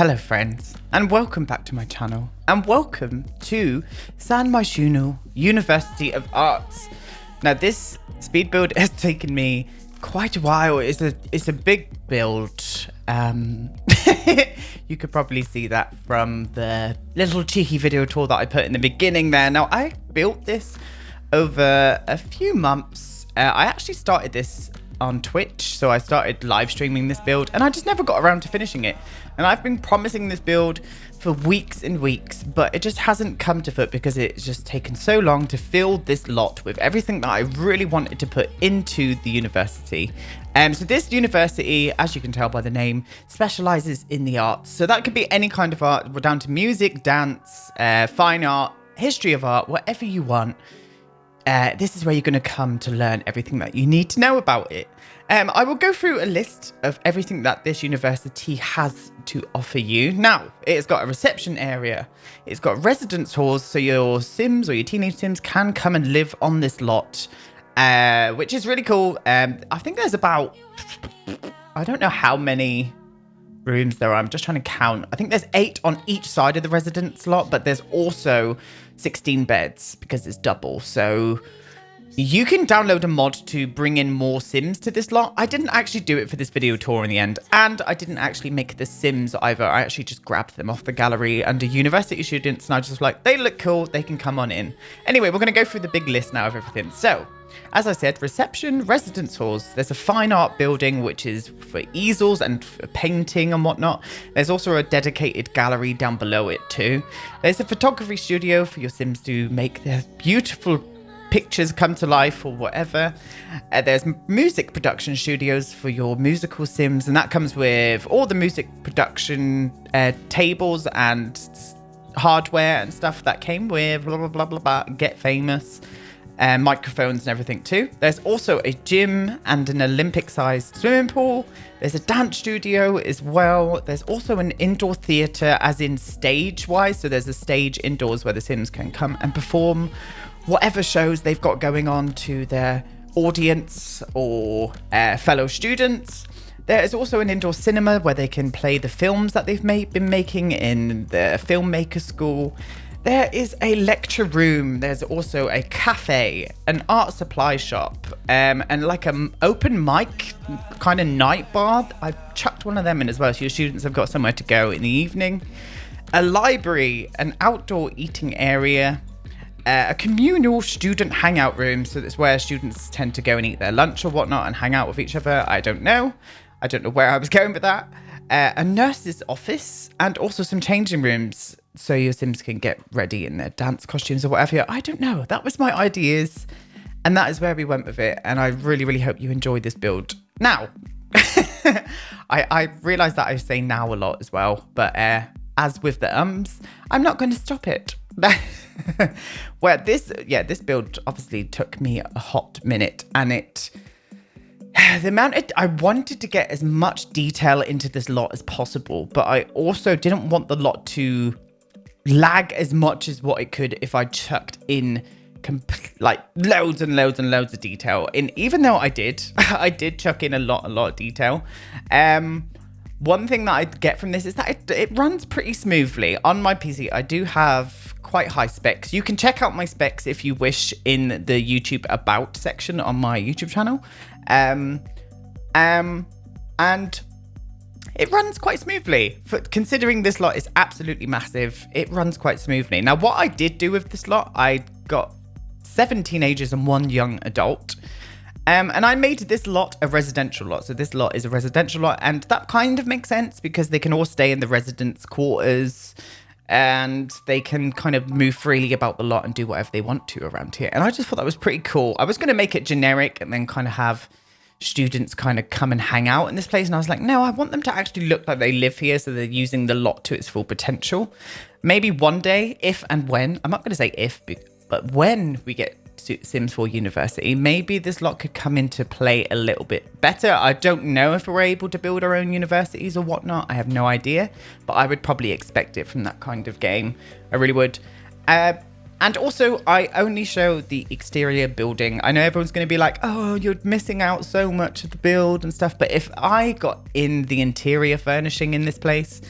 Hello friends, and welcome back to my channel, and welcome to San Myshuno University of Arts. Now this speed build has taken me quite a while. It's a big build. You could probably see that from the little cheeky video tour that I put in the beginning there. Now I built this over a few months. I actually started this on Twitch, so I started live streaming this build and I just never got around to finishing it. And I've been promising this build for weeks and weeks, but it just hasn't come to foot because it's just taken so long to fill this lot with everything that I really wanted to put into the university. So this university, as you can tell by the name, specializes in the arts. So that could be any kind of art, down to music, dance, fine art, history of art, whatever you want. This is where you're going to come to learn everything that you need to know about it. I will go through a list of everything that this university has to offer you. Now, it's got a reception area. It's got residence halls, so your Sims or your teenage Sims can come and live on this lot, which is really cool. I think there's about, I don't know how many rooms there are. I'm just trying to count. I think there's 8 on each side of the residence lot, but there's also 16 beds because it's double. So you can download a mod to bring in more Sims to this lot. I didn't actually do it for this video tour in the end, and I didn't actually make the Sims either. I actually just grabbed them off the gallery under university students, and I just was like, they look cool, they can come on in. Anyway, we're going to go through the big list now of everything. So, as I said, reception, residence halls. There's a fine art building, which is for easels and for painting and whatnot. There's also a dedicated gallery down below it too. There's a photography studio for your Sims to make their beautiful pictures come to life or whatever. There's music production studios for your musical Sims, and that comes with all the music production tables and hardware and stuff that came with blah, blah, blah, blah, blah, Get Famous. Microphones and everything too. There's also a gym and an Olympic-sized swimming pool. There's a dance studio as well. There's also an indoor theatre, as in stage-wise. So there's a stage indoors where the Sims can come and perform whatever shows they've got going on to their audience or fellow students. There is also an indoor cinema where they can play the films that they've been making in the filmmaker school. There is a lecture room. There's also a cafe, an art supply shop, and like an open mic kind of night bar. I've chucked one of them in as well, so your students have got somewhere to go in the evening. A library, an outdoor eating area, a communal student hangout room. So that's where students tend to go and eat their lunch or whatnot and hang out with each other. I don't know where I was going with that. A nurse's office, and also some changing rooms so your Sims can get ready in their dance costumes or whatever. I don't know. That was my ideas, and that is where we went with it. And I really, really hope you enjoyed this build. Now, I realize that I say now a lot as well, but as with the I'm not going to stop it. Well, this build obviously took me a hot minute, and I wanted to get as much detail into this lot as possible, but I also didn't want the lot to lag as much as what it could if I chucked in loads and loads and loads of detail in. Even though I did chuck in a lot of detail. One thing that I get from this is that it runs pretty smoothly on my PC. I do have quite high specs. You can check out my specs if you wish in the YouTube about section on my YouTube channel. And it runs quite smoothly. Considering this lot is absolutely massive, it runs quite smoothly. Now, what I did do with this lot, I got 7 teenagers and 1 young adult. And I made this lot a residential lot. So this lot is a residential lot, and that kind of makes sense because they can all stay in the residence quarters and they can kind of move freely about the lot and do whatever they want to around here. And I just thought that was pretty cool. I was going to make it generic and then kind of have students kind of come and hang out in this place. And I was like, no, I want them to actually look like they live here, so they're using the lot to its full potential. Maybe one day, if and when, I'm not going to say if, but when we get Sims 4 University, maybe this lot could come into play a little bit better. I don't know if we're able to build our own universities or whatnot. I have no idea, but I would probably expect it from that kind of game. I really would. And also, I only show the exterior building. I know everyone's going to be like, oh, you're missing out so much of the build and stuff. But if I got in the interior furnishing in this place,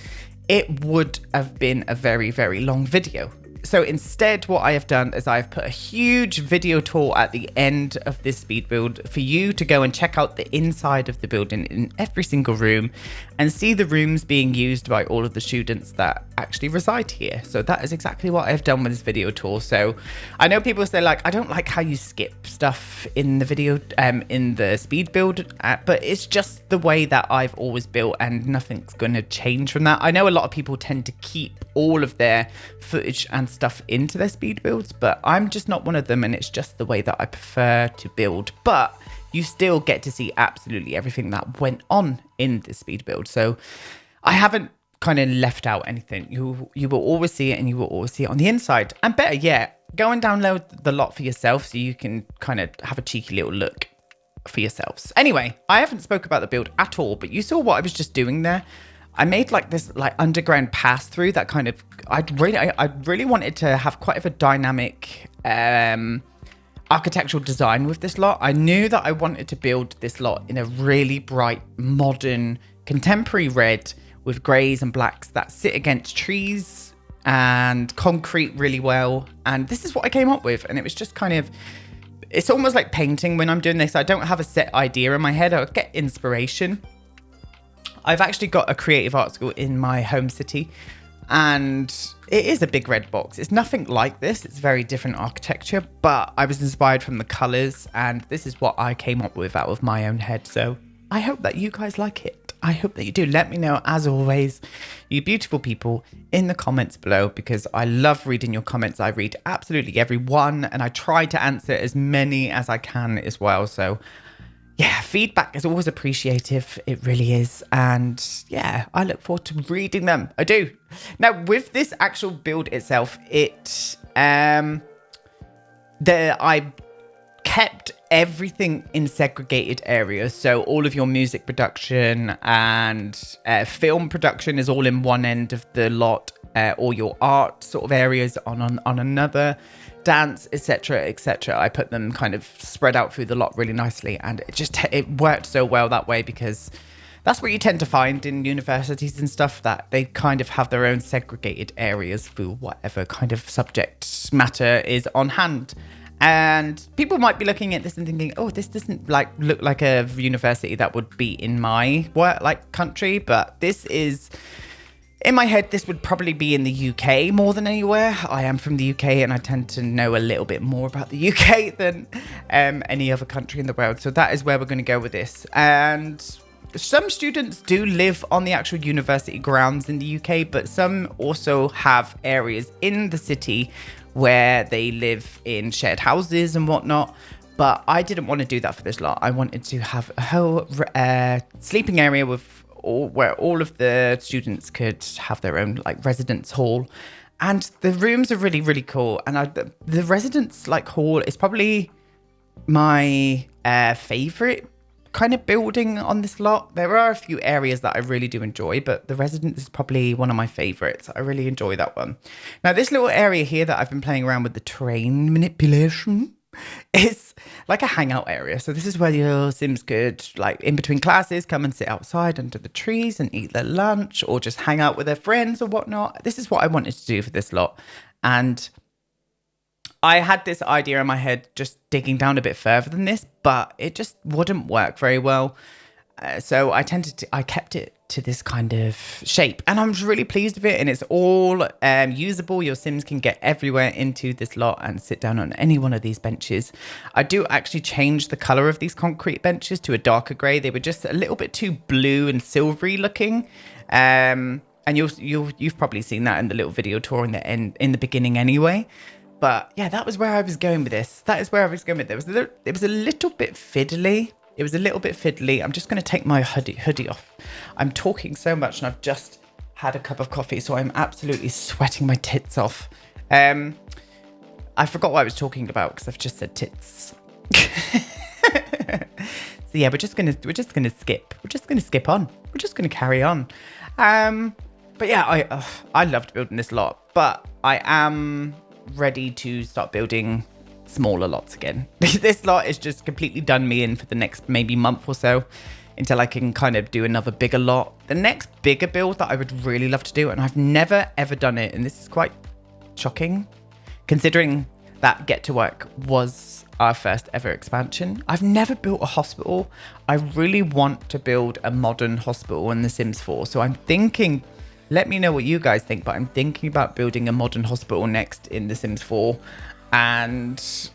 it would have been a very, very long video. So instead, what I have done is I've put a huge video tour at the end of this speed build for you to go and check out the inside of the building in every single room and see the rooms being used by all of the students that actually reside here. So that is exactly what I've done with this video tour. So I know people say like, I don't like how you skip stuff in the video, in the speed build, but it's just the way that I've always built and nothing's going to change from that. I know a lot of people tend to keep all of their footage and stuff into their speed builds, but I'm just not one of them, and it's just the way that I prefer to build. But you still get to see absolutely everything that went on in the speed build, so I haven't kind of left out anything. You will always see it, and you will always see it on the inside. And better yet, go and download the lot for yourself so you can kind of have a cheeky little look for yourselves. Anyway, I haven't spoke about the build at all, but you saw what I was just doing there. I made like this like underground pass through that kind of, I really wanted to have quite a dynamic architectural design with this lot. I knew that I wanted to build this lot in a really bright, modern, contemporary red with greys and blacks that sit against trees and concrete really well. And this is what I came up with. And it was just kind of, it's almost like painting when I'm doing this. I don't have a set idea in my head. I get inspiration. I've actually got a creative art school in my home city, and it is a big red box. It's nothing like this. It's very different architecture, but I was inspired from the colors, and this is what I came up with out of my own head. So I hope that you guys like it. I hope that you do. Let me know, as always, you beautiful people, in the comments below, because I love reading your comments. I read absolutely every one, and I try to answer as many as I can as well. So yeah, feedback is always appreciative. It really is. And yeah, I look forward to reading them. I do. Now, with this actual build itself, I kept everything in segregated areas. So all of your music production and film production is all in one end of the lot. All your art sort of areas on another. Dance, etc., etc. I put them kind of spread out through the lot really nicely, and it worked so well that way, because that's what you tend to find in universities and stuff, that they kind of have their own segregated areas for whatever kind of subject matter is on hand. And people might be looking at this and thinking, oh, this doesn't look like a university that would be in my country, but this is, in my head, this would probably be in the UK more than anywhere. I am from the UK, and I tend to know a little bit more about the UK than any other country in the world. So that is where we're going to go with this. And some students do live on the actual university grounds in the UK, but some also have areas in the city where they live in shared houses and whatnot. But I didn't want to do that for this lot. I wanted to have a whole sleeping area where all of the students could have their own residence hall, and the rooms are really, really cool. And the residence hall is probably my favorite kind of building on this lot. There are a few areas that I really do enjoy, but the residence is probably one of my favorites. I really enjoy that one. Now, this little area here that I've been playing around with the terrain manipulation is like a hangout area. So this is where your Sims could, in between classes, come and sit outside under the trees and eat their lunch, or just hang out with their friends or whatnot. This is what I wanted to do for this lot. And I had this idea in my head just digging down a bit further than this, but it just wouldn't work very well. So I kept it to this kind of shape, and I'm really pleased with it, and it's all usable. Your Sims can get everywhere into this lot and sit down on any one of these benches. I do actually change the color of these concrete benches to a darker gray. They were just a little bit too blue and silvery looking, and you've probably seen that in the little video tour in the beginning anyway. But yeah, that was where I was going with this. That is where I was going with it. It was a little bit fiddly. It was a little bit fiddly. I'm just going to take my hoodie off. I'm talking so much, and I've just had a cup of coffee, so I'm absolutely sweating my tits off. I forgot what I was talking about because I've just said tits. So yeah, we're just gonna skip. We're just gonna skip on. We're just gonna carry on. But yeah, I loved building this lot, but I am ready to start building smaller lots again. This lot is just completely done me in for the next maybe month or so. until I can kind of do another bigger lot. The next bigger build that I would really love to do, and I've never ever done it, and this is quite shocking considering that Get to Work was our first ever expansion. I've never built a hospital. I really want to build a modern hospital in The Sims 4. So I'm thinking, let me know what you guys think, but I'm thinking about building a modern hospital next in The Sims 4. And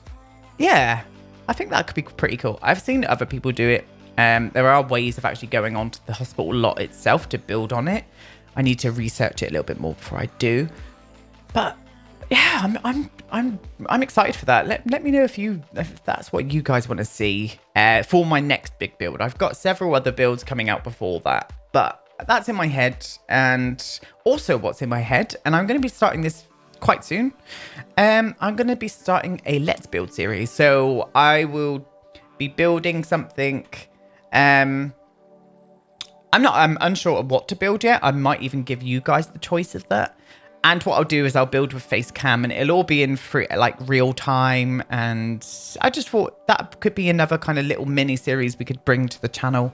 yeah, I think that could be pretty cool. I've seen other people do it. There are ways of actually going onto the hospital lot itself to build on it. I need to research it a little bit more before I do. But yeah, I'm excited for that. Let me know if that's what you guys want to see for my next big build. I've got several other builds coming out before that, but that's in my head. And also what's in my head, and I'm going to be starting this quite soon. I'm going to be starting a Let's Build series. So I will be building something. I'm unsure of what to build yet. I might even give you guys the choice of that. And what I'll do is I'll build with face cam, and it'll all be in real time. And I just thought that could be another kind of little mini series we could bring to the channel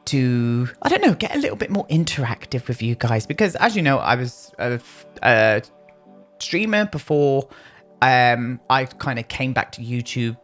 to, I don't know, get a little bit more interactive with you guys. Because as you know, I was a streamer before I kind of came back to YouTube,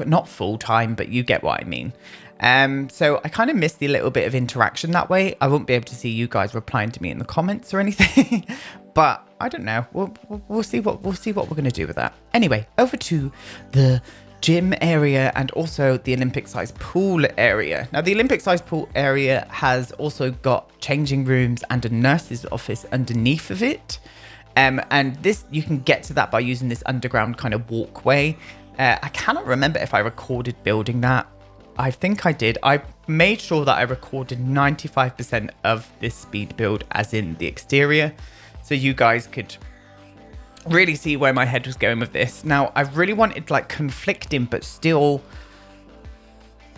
not full time, but you get what I mean. So I kind of missed the little bit of interaction that way. I won't be able to see you guys replying to me in the comments or anything, but I don't know. We'll see what we're going to do with that. Anyway, over to the gym area and also the Olympic size pool area. Now the Olympic size pool area has also got changing rooms and a nurse's office underneath of it. And this, you can get to that by using this underground kind of walkway. I cannot remember if I recorded building that. I think I did. I made sure that I recorded 95% of this speed build as in the exterior, so you guys could really see where my head was going with this. Now, I really wanted like conflicting, but still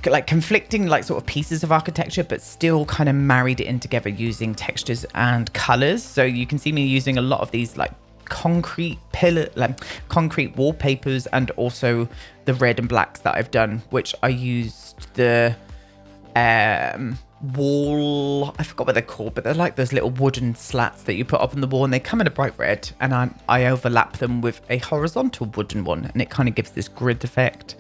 like conflicting like sort of pieces of architecture, but still kind of married it in together using textures and colors. So you can see me using a lot of these like concrete wallpapers, and also the red and blacks that I've done, which I used the wall, I forgot what they're called, but they're like those little wooden slats that you put up on the wall, and they come in a bright red, and I overlap them with a horizontal wooden one, and it kind of gives this grid effect.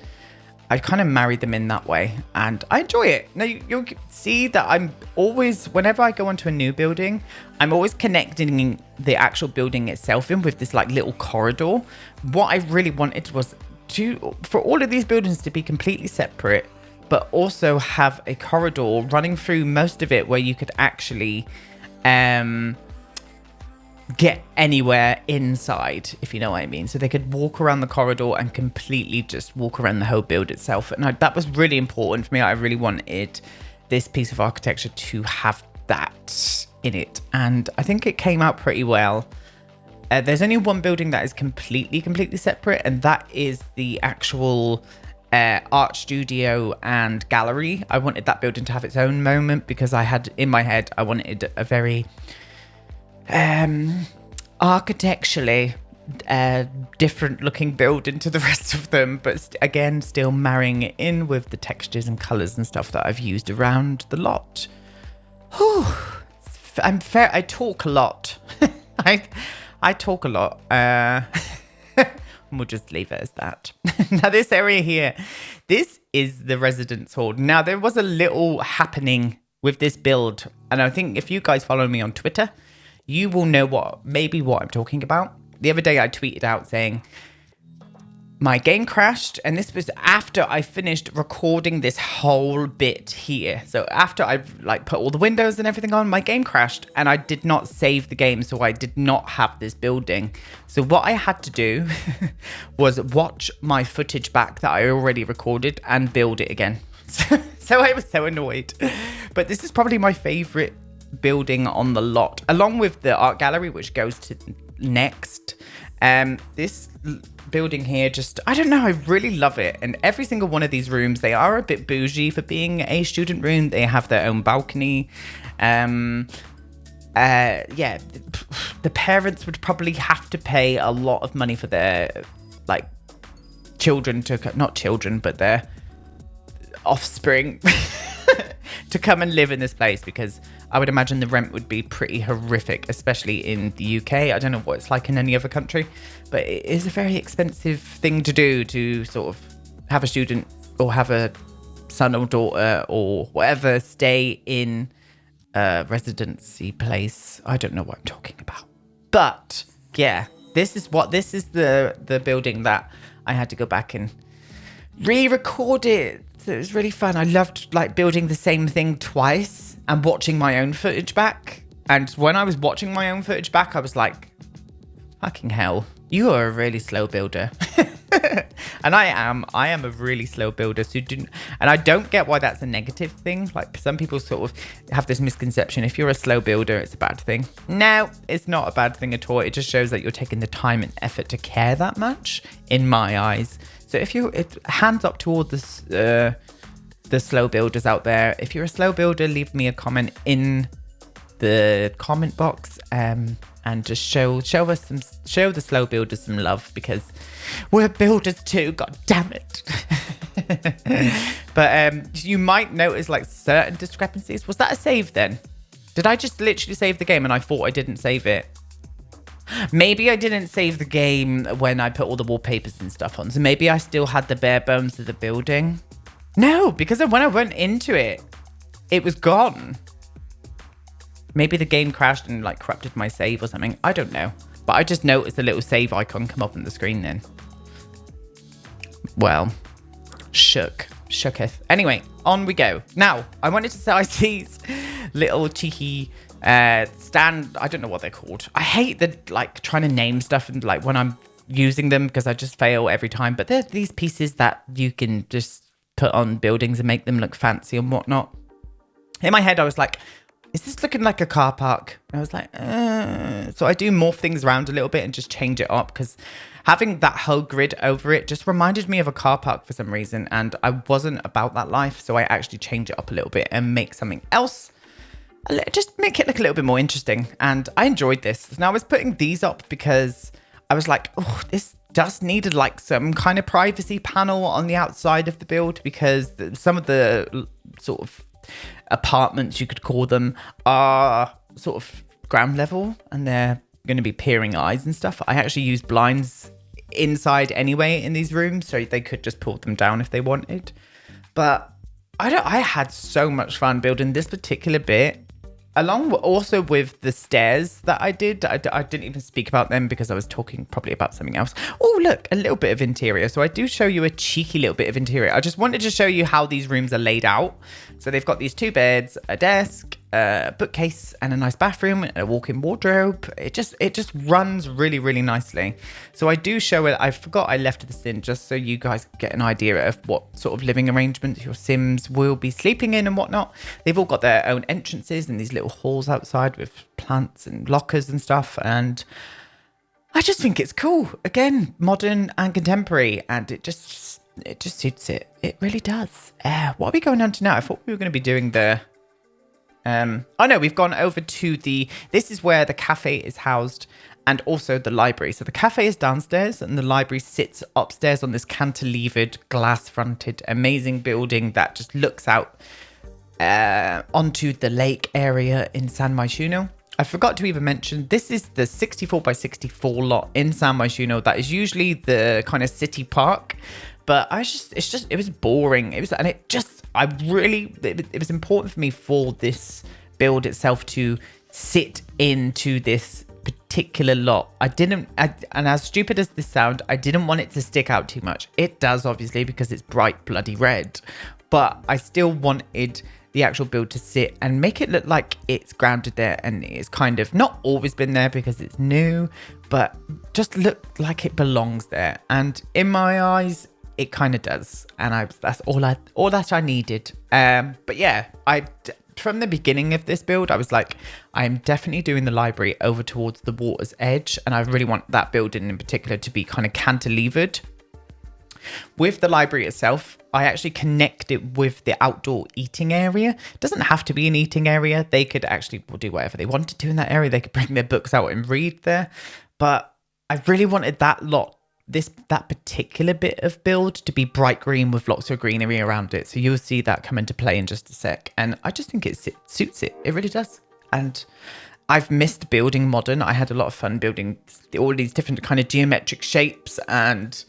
I kind of married them in that way, and I enjoy it. Now, you'll see that I'm always, whenever I go onto a new building, I'm always connecting the actual building itself in with this like little corridor. What I really wanted was for all of these buildings to be completely separate, but also have a corridor running through most of it where you could actually get anywhere inside, if you know what I mean. So they could walk around the corridor and completely just walk around the whole build itself. And that was really important for me. I really wanted this piece of architecture to have that in it. And I think it came out pretty well. There's only one building that is completely separate, and that is the actual art studio and gallery. I wanted that building to have its own moment because I had in my head, I wanted a very architecturally different looking building to the rest of them, but again still marrying it in with the textures and colors and stuff that I've used around the lot. Whew. I talk a lot. I talk a lot. We'll just leave it as that. Now this area here, this is the residence hall. Now there was a little happening with this build, and I think if you guys follow me on Twitter, you will know what I'm talking about. The other day I tweeted out saying my game crashed, and this was after I finished recording this whole bit here. So after I've like put all the windows and everything on, my game crashed, and I did not save the game, so I did not have this building. So what I had to do was watch my footage back that I already recorded and build it again. So I was so annoyed. But this is probably my favorite building on the lot, along with the art gallery, which goes to next. This building here, just, I don't know, I really love it. And every single one of these rooms, they are a bit bougie for being a student room. They have their own balcony. Yeah, the parents would probably have to pay a lot of money for their like children to, not children, but their offspring to come and live in this place, because I would imagine the rent would be pretty horrific, especially in the UK. I don't know what it's like in any other country, but it is a very expensive thing to do, to sort of have a student or have a son or daughter or whatever stay in a residency place. I don't know what I'm talking about. But yeah, this is the building that I had to go back and re-record it. So it was really fun. I loved like building the same thing twice and watching my own footage back. And when I was watching my own footage back, I was like, fucking hell, you are a really slow builder. And I am a really slow builder. And I don't get why that's a negative thing. Like, some people sort of have this misconception. If you're a slow builder, it's a bad thing. No, it's not a bad thing at all. It just shows that you're taking the time and effort to care that much, in my eyes. So hands up to all the slow builders out there. If you're a slow builder, leave me a comment in the comment box, and just show the slow builders some love, because we're builders too. God damn it. But you might notice like certain discrepancies. Was that a save then? Did I just literally save the game and I thought I didn't save it? Maybe I didn't save the game when I put all the wallpapers and stuff on. So maybe I still had the bare bones of the building. No, because when I went into it, it was gone. Maybe the game crashed and like corrupted my save or something. I don't know. But I just noticed a little save icon come up on the screen then. Well, shooketh. Anyway, on we go. Now, I wanted to size these little cheeky stand. I don't know what they're called. I hate the like trying to name stuff and like when I'm using them, because I just fail every time. But they're these pieces that you can just put on buildings and make them look fancy and whatnot. In my head, I was like, is this looking like a car park? And I was like, So I do morph things around a little bit and just change it up, because having that whole grid over it just reminded me of a car park for some reason. And I wasn't about that life. So I actually change it up a little bit and make something else. Just make it look a little bit more interesting. And I enjoyed this. Now I was putting these up because I was like, oh, this just needed like some kind of privacy panel on the outside of the build, because some of the sort of apartments, you could call them, are sort of ground level and they're going to be peering eyes and stuff. I actually use blinds inside anyway in these rooms, so they could just pull them down if they wanted. But I had so much fun building this particular bit, along also with the stairs that I did. I didn't even speak about them because I was talking probably about something else. Oh, look, a little bit of interior. So I do show you a cheeky little bit of interior. I just wanted to show you how these rooms are laid out. So they've got these 2 beds, a desk, a bookcase, and a nice bathroom, and a walk-in wardrobe. It just runs really, really nicely. So I do show it. I forgot I left this in just so you guys get an idea of what sort of living arrangements your Sims will be sleeping in and whatnot. They've all got their own entrances and these little halls outside with plants and lockers and stuff. And I just think it's cool. Again, modern and contemporary, and it just suits it. It really does. What are we going on to now? I thought we were going to be doing the... oh no, we've gone over to this is where the cafe is housed, and also the library. So the cafe is downstairs and the library sits upstairs on this cantilevered, glass-fronted, amazing building that just looks out onto the lake area in San Myshuno. I forgot to even mention, this is the 64 by 64 lot in San Myshuno. That is usually the kind of city park. But it was boring. It was important for me for this build itself to sit into this particular lot. And as stupid as this sounds, I didn't want it to stick out too much. It does, obviously, because it's bright bloody red. But I still wanted the actual build to sit and make it look like it's grounded there, and it's kind of not always been there because it's new, but just look like it belongs there. And in my eyes, it kind of does, and that's all that I needed. But yeah, from the beginning of this build, I was like, I'm definitely doing the library over towards the water's edge, and I really want that building in particular to be kind of cantilevered. With the library itself, I actually connect it with the outdoor eating area. It doesn't have to be an eating area. They could actually do whatever they wanted to in that area. They could bring their books out and read there. But I really wanted that lot that particular bit of build to be bright green with lots of greenery around it. So you'll see that come into play in just a sec. And I just think it suits it. It really does. And I've missed building modern. I had a lot of fun building all these different kind of geometric shapes and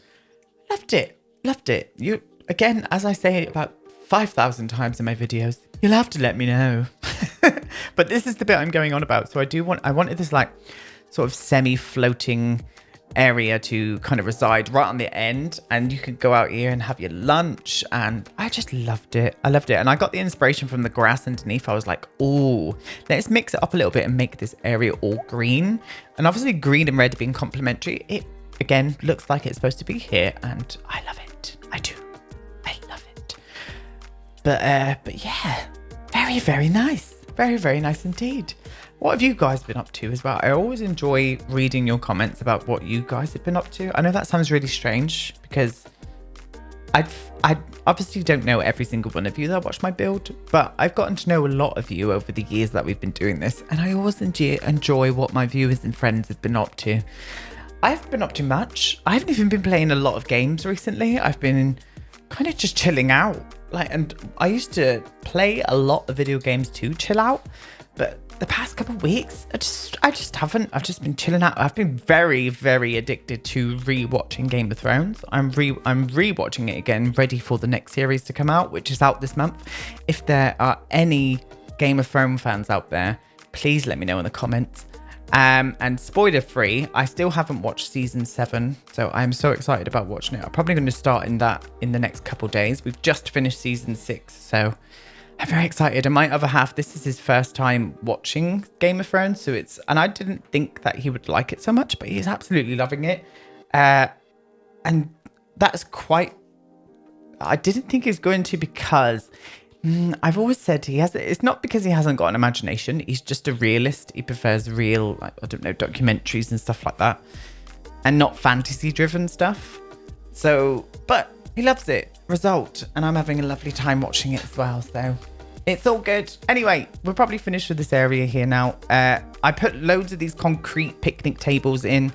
loved it. Loved it. You, again, as I say about 5,000 times in my videos, you'll have to let me know. But this is the bit I'm going on about. So I wanted this like sort of semi-floating area to kind of reside right on the end, and you could go out here and have your lunch, and I just loved it. I loved it. And I got the inspiration from the grass underneath. I was like, oh, let's mix it up a little bit and make this area all green. And obviously green and red being complementary, it again looks like it's supposed to be here, and I love it. I do. I love it. But yeah, very, very nice. Very, very nice indeed. What have you guys been up to as well? I always enjoy reading your comments about what you guys have been up to. I know that sounds really strange because I obviously don't know every single one of you that watch my build, but I've gotten to know a lot of you over the years that we've been doing this, and I always enjoy what my viewers and friends have been up to. I've been up to much. I haven't even been playing a lot of games recently. I've been kind of just chilling out. And I used to play a lot of video games to chill out, but the past couple of weeks, I just haven't. I've just been chilling out. I've been very, very addicted to rewatching Game of Thrones. I'm rewatching it again, ready for the next series to come out, which is out this month. If there are any Game of Thrones fans out there, please let me know in the comments. And spoiler free, I still haven't watched season 7, so I'm so excited about watching it. I'm probably going to start in the next couple days. We've just finished season 6, so I'm very excited. And my other half, this is his first time watching Game of Thrones, so and I didn't think that he would like it so much, but he's absolutely loving it. And that's I didn't think he's going to, because I've always said it's not because he hasn't got an imagination. He's just a realist. He prefers real, like, I don't know, documentaries and stuff like that, and not fantasy driven stuff. So, but he loves it. Result. And I'm having a lovely time watching it as well. So it's all good. Anyway, we're probably finished with this area here now. I put loads of these concrete picnic tables in.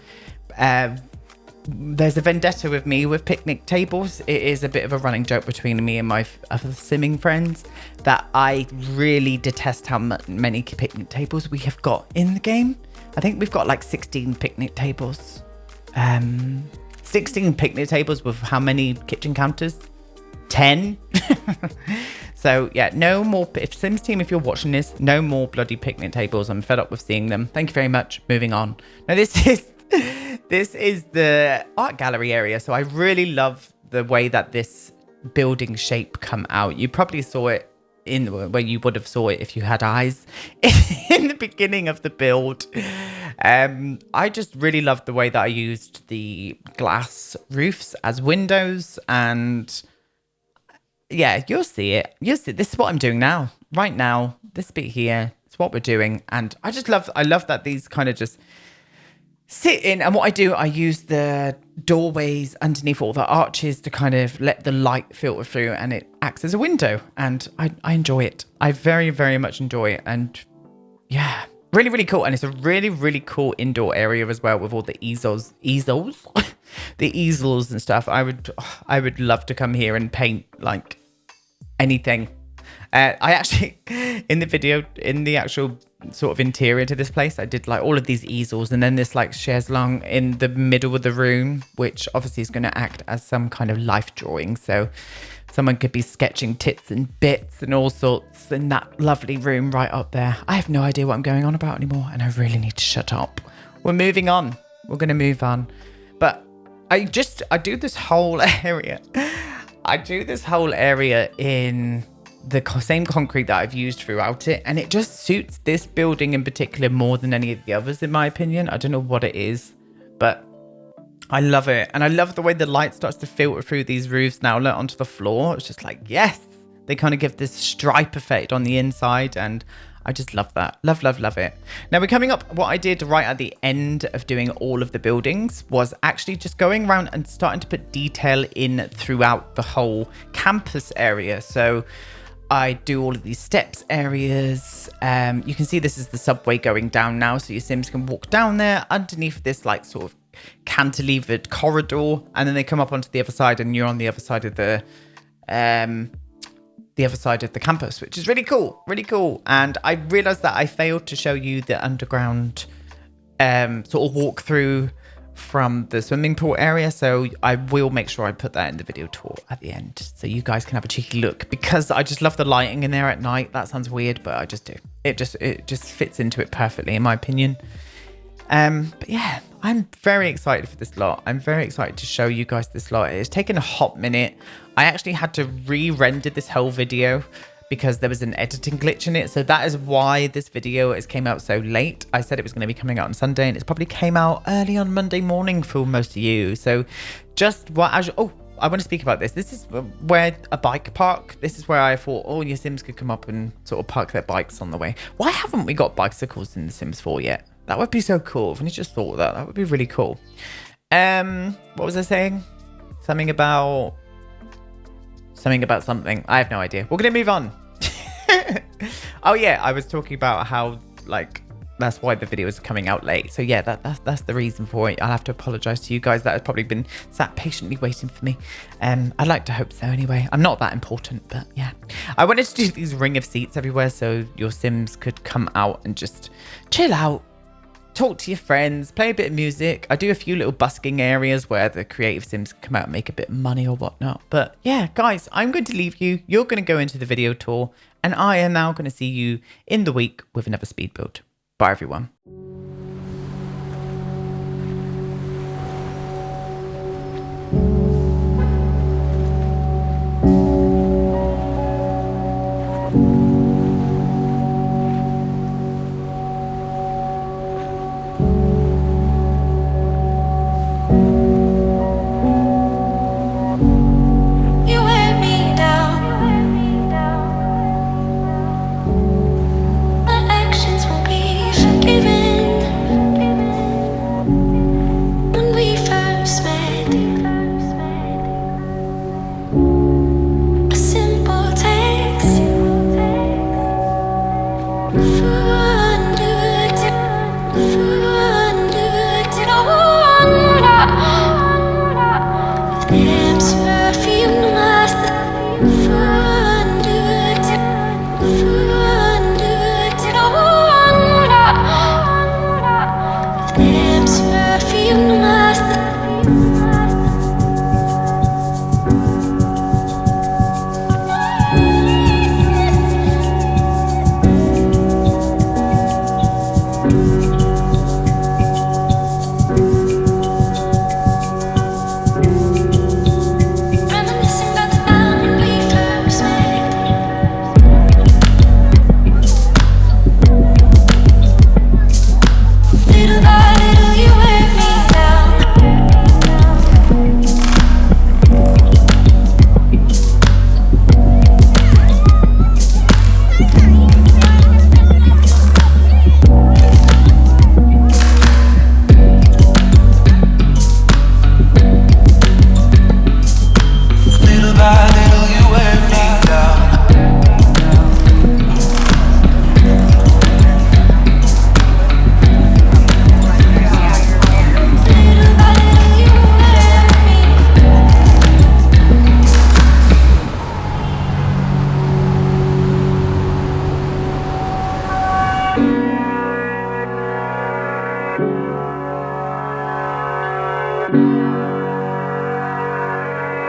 There's a vendetta with me with picnic tables. It is a bit of a running joke between me and my other simming friends that I really detest how many picnic tables we have got in the game. I think we've got like 16 picnic tables. 16 picnic tables with how many kitchen counters? 10. So yeah, no more. If Sims team, if you're watching this, no more bloody picnic tables. I'm fed up with seeing them. Thank you very much. Moving on. Now this is the art gallery area. So I really love the way that this building shape come out. You probably saw it where you would have saw it if you had eyes in the beginning of the build. I just really loved the way that I used the glass roofs as windows, and yeah, you'll see it. You'll see. This is what I'm doing now. Right now, this bit here is what we're doing. And I love that these kind of just sit in. And what I do, I use the doorways underneath all the arches to kind of let the light filter through, and it acts as a window. And I enjoy it. I very, very much enjoy it. And yeah, really, really cool. And it's a really, really cool indoor area as well with all the easels, the easels and stuff. I would love to come here and paint like anything. I actually, in the video, in the actual sort of interior to this place, I did like all of these easels, and then this like chaise longue in the middle of the room, which obviously is going to act as some kind of life drawing. So someone could be sketching tits and bits and all sorts in that lovely room right up there. I have no idea what I'm going on about anymore, and I really need to shut up. We're moving on. We're going to move on. But I do this whole area. I do this whole area in the same concrete that I've used throughout it, and it just suits this building in particular more than any of the others, in my opinion. I don't know what it is, but I love it. And I love the way the light starts to filter through these roofs now onto the floor. It's just like, yes, they kind of give this stripe effect on the inside, and I just love that. Love, love, love it. Now we're coming up. What I did right at the end of doing all of the buildings was actually just going around and starting to put detail in throughout the whole campus area. So I do all of these steps areas. You can see this is the subway going down now, so your Sims can walk down there underneath this like sort of cantilevered corridor, and then they come up onto the other side, and you're on the other side of the campus, which is really cool. And I realized that I failed to show you the underground sort of walkthrough from the swimming pool area, so I will make sure I put that in the video tour at the end, so you guys can have a cheeky look, because I just love the lighting in there at night. That sounds weird, but I just do. It just fits into it perfectly, in my opinion. But yeah, I'm very excited for this lot. I'm very excited to show you guys this lot. It's taken a hot minute. I actually had to re-render this whole video because there was an editing glitch in it. So that is why this video came out so late. I said it was going to be coming out on Sunday, and it's probably came out early on Monday morning for most of you. So just what I want to speak about this. This is where a bike park. This is where I thought, oh, your Sims could come up and sort of park their bikes on the way. Why haven't we got bicycles in The Sims 4 yet? That would be so cool. If I just thought that would be really cool. What was I saying? Something about something. I have no idea. We're going to move on. Oh yeah, I was talking about how, like, that's why the video is coming out late. So yeah, that's the reason for it. I'll have to apologize to you guys that have probably been sat patiently waiting for me. I'd like to hope so anyway. I'm not that important, but yeah. I wanted to do these ring of seats everywhere so your Sims could come out and just chill out, talk to your friends, play a bit of music. I do a few little busking areas where the creative Sims come out and make a bit of money or whatnot. But yeah, guys, I'm going to leave you. You're going to go into the video tour, and I am now going to see you in the week with another speed build. Bye, everyone.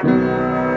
Thank you.